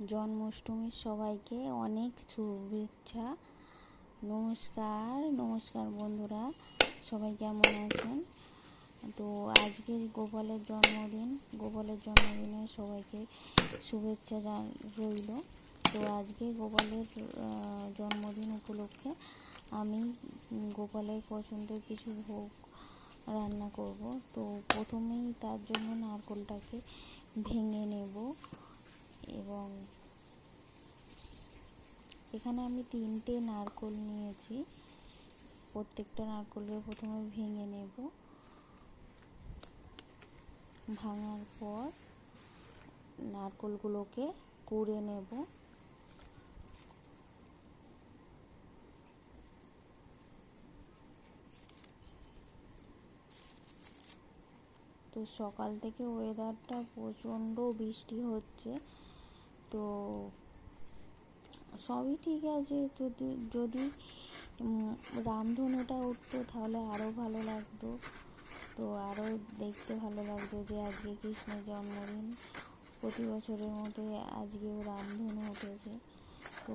জন্মাষ্টমীর সবাইকে অনেক শুভেচ্ছা। নমস্কার বন্ধুরা, সবাই কেমন আছেন? তো আজকে গোপালের জন্মদিনে সবাইকে শুভেচ্ছা রইল। তো আজকে গোপালের জন্মদিন উপলক্ষে আমি গোপালের পছন্দের কিছু ভোগ রান্না করব। তো প্রথমেই তার জন্য নারকেলটাকে ভেঙে নেব এবং এখানে আমি 3টে নারকেল নিয়েছি। প্রত্যেকটা নারকেলকে প্রথমে ভেঙে নেব। ভাঙার পর নারকেলগুলোকে কুড়ে নেব। তো সকাল থেকে ওয়েদারটা প্রচণ্ড বৃষ্টি হচ্ছে, তো সবই ঠিক আছে। যদি রামধনুটা উঠতো তাহলে আরও ভালো লাগতো, তো আরও দেখতে ভালো লাগতো যে আজকে কৃষ্ণের জন্মদিন। প্রতি বছরের মতো আজকেও রামধনু উঠেছে। তো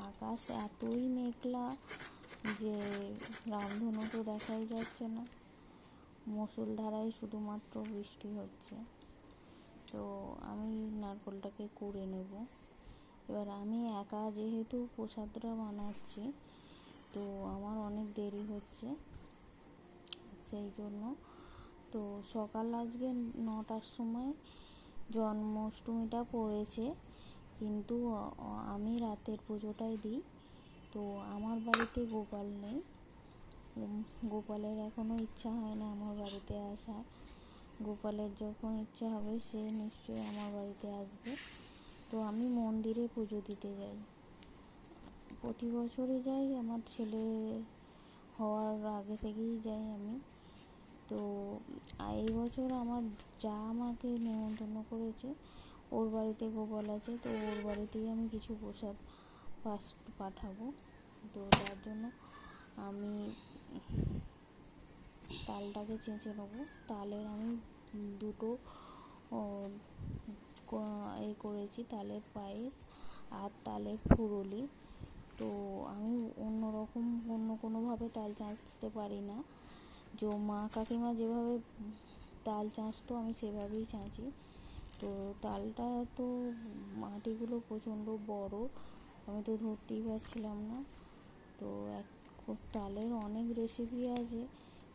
আকাশ এতই মেঘলা যে রামধনু তো দেখাই যাচ্ছে না, মুষলধারায় শুধুমাত্র বৃষ্টি হচ্ছে। তো আমি নারকেলটাকে কুড়ে নেব। এবার আমি একা যেহেতু প্রসাদটা বানাচ্ছি, তো আমার অনেক দেরি হচ্ছে, সেই জন্য তো সকাল আজকে 9টার সময় জন্মাষ্টমীটা পড়েছে, কিন্তু আমি রাতের পুজোটাই দিই। তো আমার বাড়িতে গোপাল নেই, গোপালের এখনও ইচ্ছা হয় না আমার বাড়িতে আসার। গোপালের যখন ইচ্ছা হবে সে নিশ্চয়ই আমার বাড়িতে আসবে। তো আমি মন্দিরে পুজো দিতে যাই, প্রতি বছরই যাই, আমার ছেলে হওয়ার আগে থেকেই যাই আমি। তো এই বছর আমার যা আমাকে নেমন্তন্ন করেছে, ওর বাড়িতে গোপাল আছে, তো ওর বাড়িতেই আমি কিছু প্রসাদ পাঠাবো। তো তার জন্য আমি তালটাকে চেঁচে নেবো। তালের আমি দুটো করেছি, তালের পায়েস আর তালের ফুরুলি। তো আমি অন্য কোনোভাবে তাল চাঁচতে পারি না। মা কাকিমা যেভাবে তাল চাঁচতো আমি সেভাবেই চাঁচি। তো তালটা তো মাটিগুলো প্রচণ্ড বড়, আমি তো ধরতেই পারছিলাম না। তো তালের অনেক রেসিপি আছে,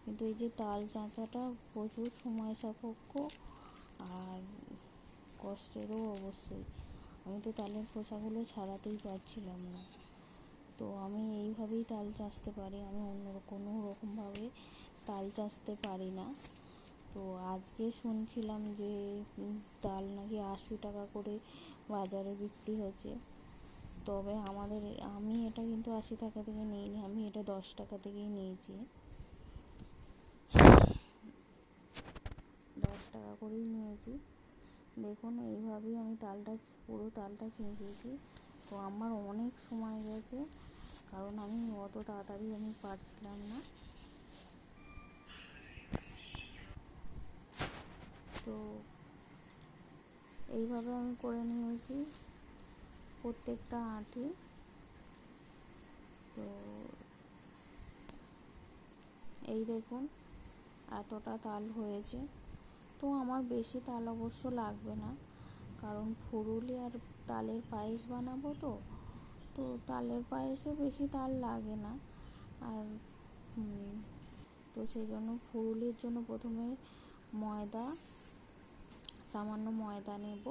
কিন্তু এই যে তাল চাঁচাটা প্রচুর সময় সাপেক্ষ আর কষ্টেরও অবশ্যই। আমি তো তালের খোসাগুলো ছাড়াতেই পারছিলাম না। তো আমি এইভাবেই তাল চাঁচতে পারি, আমি অন্য কোনো রকমভাবে তাল চাঁচতে পারি না। তো আজকে শুনছিলাম যে তাল নাকি 80 টাকা করে বাজারে বিক্রি হচ্ছে। তবে আমি এটা কিন্তু 80 টাকা থেকে নিইনি, আমি এটা 10 টাকা থেকেই নিয়েছি। 10 টাকা করেই নিয়েছি। দেখুন, এইভাবেই আমি পুরো তালটা চেঁচেছি। তো আমার অনেক সময় গেছে, কারণ আমি অত তাড়াতাড়ি পারছিলাম না। তো এইভাবে আমি করে নিয়েছি প্রত্যেকটা আঁটি। তো এই দেখুন, এতটা তাল হয়েছে। তো আমার বেশি তাল অবশ্য লাগবে না, কারণ ফুরুলি আর তালের পায়েস বানাবো। তো তালের পায়েসে বেশি তাল লাগে না। আর তো সেই জন্য ফুরুলির জন্য প্রথমে সামান্য ময়দা নেব।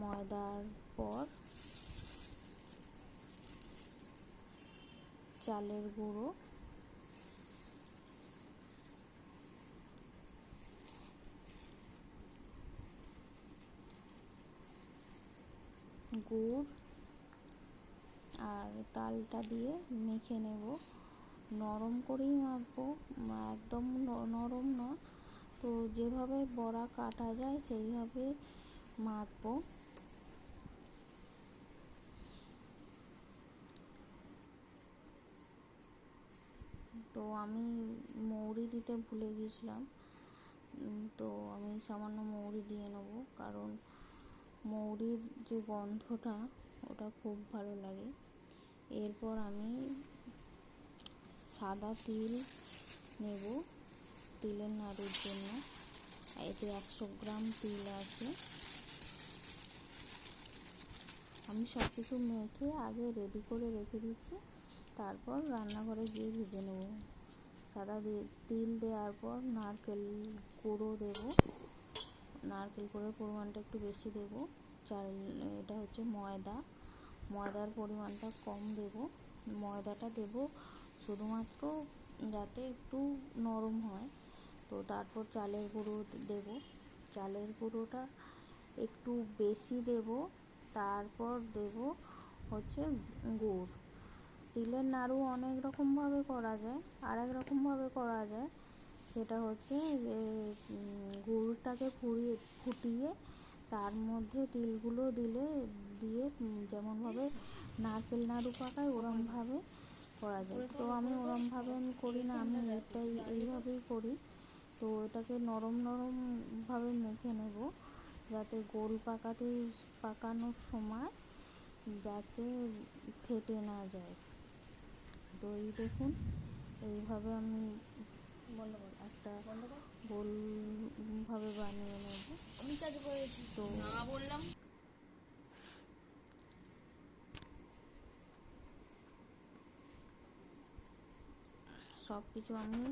ময়দার পর চালের গুঁড়ো, গুড় আর তালটা দিয়ে মেখে নেব। নরম করেই মাখবো, একদম নরম না। তো যেভাবে বড়া কাটা যায় সেইভাবে মাখবো। তো আমি মৌরি দিতে ভুলে গেছিলাম, তো আমি সামান্য মৌরি দিয়ে নেবো, কারণ মৌরির যে গন্ধটা ওটা খুব ভালো লাগে। এরপর আমি সাদা তিল নেব তিলের নাড়ুর জন্য। এতে 100 গ্রাম তিল আছে। আমি সব কিছু মেখে আগে রেডি করে রেখে দিচ্ছি, তারপর রান্নাঘরে গিয়ে ভেজে নেব। সাদা তিল দেওয়ার পর নারকেল গুঁড়ো দেব। নারকেল গুঁড়োর পরিমাণটা একটু বেশি দেব। এটা হচ্ছে ময়দার পরিমাণটা কম দেব। ময়দাটা দেব শুধুমাত্র যাতে একটু নরম হয়। তো তারপর চালের গুঁড়ো দেব। চালের গুঁড়োটা একটু বেশি দেব। তারপর দেব হচ্ছে গুড়। তিলের নাড়ু অনেক রকমভাবে করা যায়, আর এক রকমভাবে করা যায় সেটা হচ্ছে যে গুড়টাকে ফুটিয়ে তার মধ্যে তিলগুলো দিয়ে যেমনভাবে নারকেল নাড়ু পাকায় ওরমভাবে করা যায়। তো আমি ওরমভাবে করি না, আমি এইভাবেই করি। তো এটাকে নরমভাবে মেখে নেব, যাতে গোল পাকানোর সময় যাতে ফেটে না যায়। তো এই দেখুন, এইভাবে আমি একটা গোলভাবে বানিয়ে নেব। তো সব কিছু আমি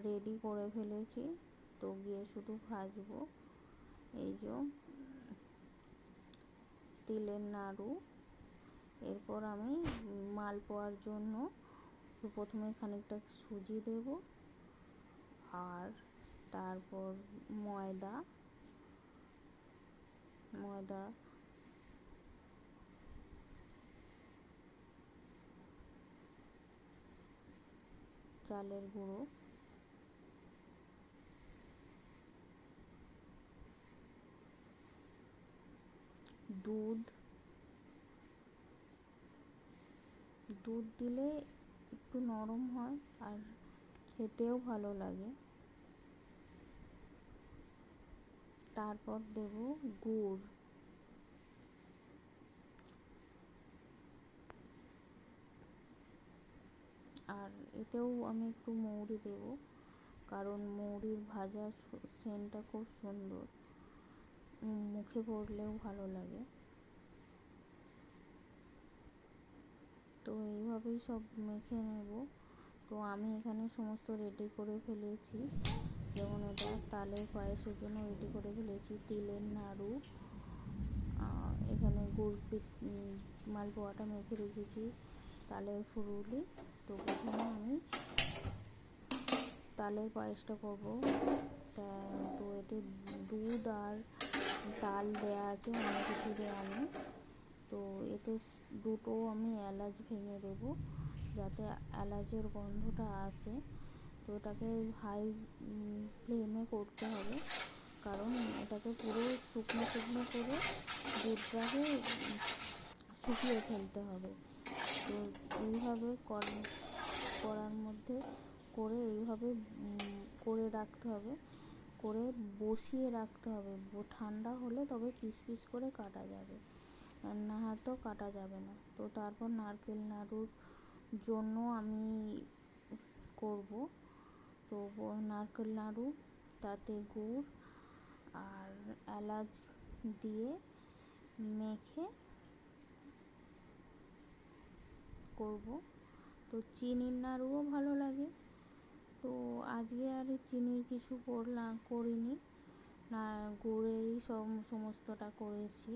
রেডি করে ফেলেছি। তো গিয়ে শুধু ভাজবো। এই যে তিলের নাড়ু। এরপর আমি মালপোয়ার জন্য প্রথমে খানিকটা সুজি দেব, আর তারপর ময়দা চালের গুঁড়ো, দুধ দিলে একটু নরম হয় আর খেতেও ভালো লাগে। তারপর দেব গুড়। আর এতেও আমি একটু মৌরি দেব, কারণ মৌরির ভাজা সেন্টটা খুব সুন্দর, মুখে পড়লেও ভালো লাগে। তো এইভাবেই সব মেখে নেব। তো আমি এখানে সমস্ত রেডি করে ফেলেছি। যেমন এটা তালের পায়েসের জন্য রেডি করে ফেলেছি, তিলের নাড়ু, এখানে মালপোয়াটা মেখে রেখেছি, তালের ফুরুলি। তো প্রথমে আমি তালের পায়েসটা করবো। তো এতে দুধ আর তাল দেয়া আছে, অন্য কিছু দেওয়া নেই। তো এতে দুটো আমি এলাচ ভেঙে দেব, যাতে এলাচের গন্ধটা আসে। তো এটাকে হাই ফ্লেমে করতে হবে, কারণ এটাকে পুরো শুকনো করে দুধটাকে শুকিয়ে ফেলতে হবে। তো এইভাবে করার মধ্যে করে এইভাবে করে রাখতে হবে, করে বসিয়ে রাখতে হবে। ঠান্ডা হলে তবে পিস পিস করে কাটা যাবে, না হয়তো কাটা যাবে না। তো তারপর নারকেল নাড়ুর জন্য আমি করব। তো নারকেল নাড়ু, তাতে গুড় আর এলাচ দিয়ে মেখে করব। তো চিনির নাড়ুও ভালো লাগে। তো আজকে আর চিনির কিছু করিনি, না গুড়েরই সমস্তটা করেছি।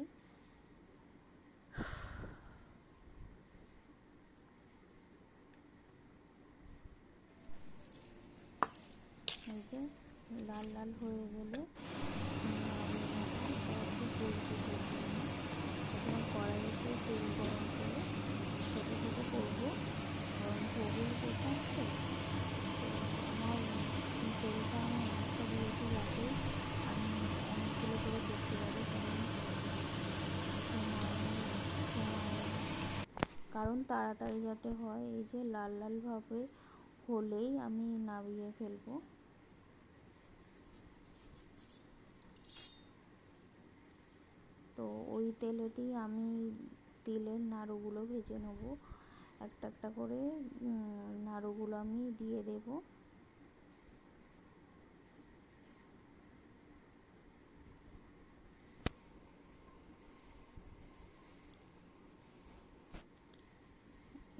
এই যে লাল লাল হয়ে গেলে কড়াইতে তেল গরম করে ছোটো ছোটো করবো, কারণ ভোগের প্রথম তো। আমার তেলটা আমি অনেকটা দিয়েছি, যাতে আমি অনেকগুলো করে করতে পারি, কারণ তাড়াতাড়ি যাতে হয়। এই যে লাল লাল ভাবে হলেই আমি নামিয়ে ফেলবো। তো তো ওই তেলেতেই আমি তিলের নাড়ুগুলো ভেজে নেব। একটা একটা করে নাড়ুগুলো আমি দিয়ে দেব।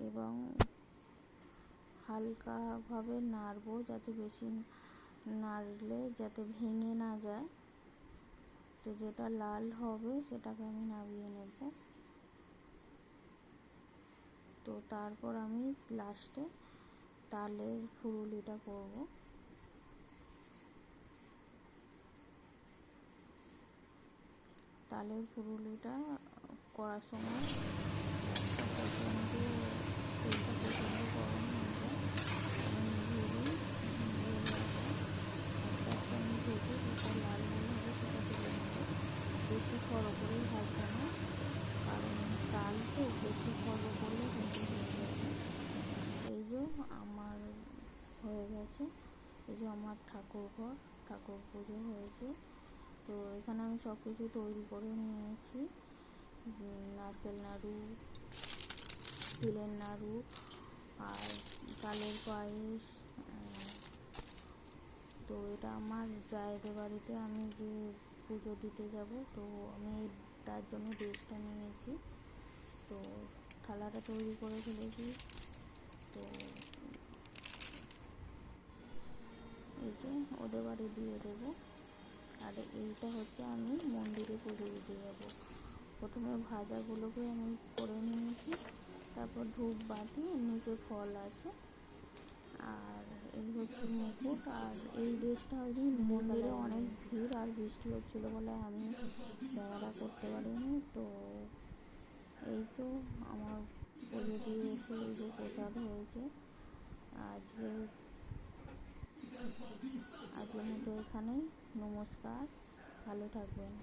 এবং হালকাভাবে নাড়বো, যাতে বেশি নাড়লে যাতে ভেঙে না যায়। তো যেটা লাল হবে সেটাকে আমি নামিয়ে নেব। তো তারপর আমি লাস্টে তালের ফুরুলিটা করব। তালের ফুরুলিটা করার সময় প্রচণ্ড তেলটা প্রচণ্ড গরম হয়ে যায়। আমি নিভিয়ে দিই, নিভিয়ে দেওয়ার পর আস্তে আস্তে আমি ভেজে যেটা লাল লাল হবে সেটা তুলে নেব। বেশি খড়ো করেই ভাজবো না, কারণ তাল তো বেশি খড়ো করলে কিন্তু হয়ে যাবে। এই যে আমার হয়ে গেছে, এই যে আমার ঠাকুর পুজো হয়েছে। তো এখানে আমি সব কিছু তৈরি করে নিয়েছি, নারকেল নাড়ু, তিলের নাড়ু আর তালের পায়েস। তো এটা আমার জায়েদের বাড়িতে আমি যে পুজো দিতে যাব, তো আমি তার জন্য ড্রেসটা নিয়েছি। তো থালাটা তৈরি করে ফেলেছি। তো এই যে ওদের বাড়ি দিয়ে দেবো। আর এইটা হচ্ছে আমি মন্দিরে পুজো দিতে যাব। প্রথমে ভাজাগুলোকে আমি করে নিয়েছি, তারপর ধূপ বাতি, নিচে ফল আছে, আর এই হচ্ছে মুকুট। আর এই ড্রেসটা হয়নি, মন্দিরে অনেক ভিড় আর বৃষ্টি হচ্ছিলো বলে আমি ক্যামেরা করতে পারিনি। তো এই তো আমার পুজো দিয়ে এসে এই যে প্রসাদ হয়েছে। আজকের মতো এখানেই, নমস্কার, ভালো থাকবেন।